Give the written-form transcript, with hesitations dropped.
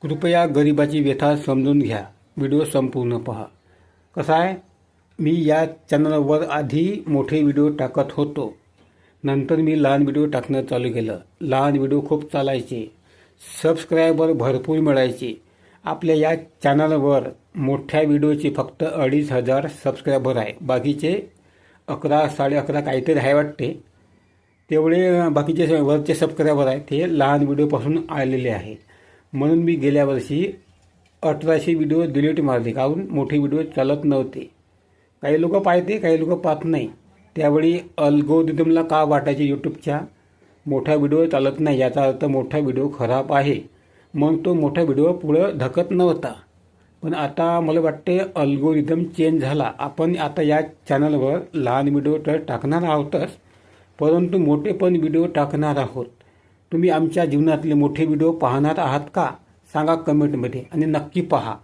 कृपया गरिबाची व्यथा समजून घ्या. व्हिडिओ संपूर्ण पहा. कसं आहे, मी या चॅनलवर आधी मोठे व्हिडिओ टाकत होतो. नंतर मी लहान व्हिडिओ टाकणं चालू केलं. लहान व्हिडिओ खूप चालायचे, सबस्क्रायबर भरपूर मिळायचे. आपल्या या चॅनलवर मोठ्या व्हिडिओचे फक्त 2,500 सबस्क्रायबर आहे. बाकीचे 11, 11.5 काहीतरी आहे वाटते. तेवढे बाकीचे वरचे सबस्क्रायबर आहे ते लहान व्हिडिओपासून आलेले आहे. म्हणून मी गेल्या वर्षी 1800 व्हिडिओ डिलीट मारले, कारण मोठे व्हिडिओ चालत नव्हते. काही लोक पाहते, काही लोक पाहत नाही. त्यावेळी अल्गोरिदमला का वाटायचे यूट्यूबच्या मोठा व्हिडिओ चालत नाही, याचा अर्थ मोठा व्हिडिओ खराब आहे. मग तो मोठा व्हिडिओ पुढं धकत नव्हता. पण आता मला वाटते अल्गोरिदम चेंज झाला. आपण आता या चॅनलवर लहान व्हिडिओ तर टाकणार आहोतच, परंतु मोठे पण व्हिडिओ टाकणार आहोत. तुम्ही आमच्या जीवनातले मोठे व्हिडिओ पाहणार आहात का? सांगा कमेंटमध्ये आणि नक्की पहा.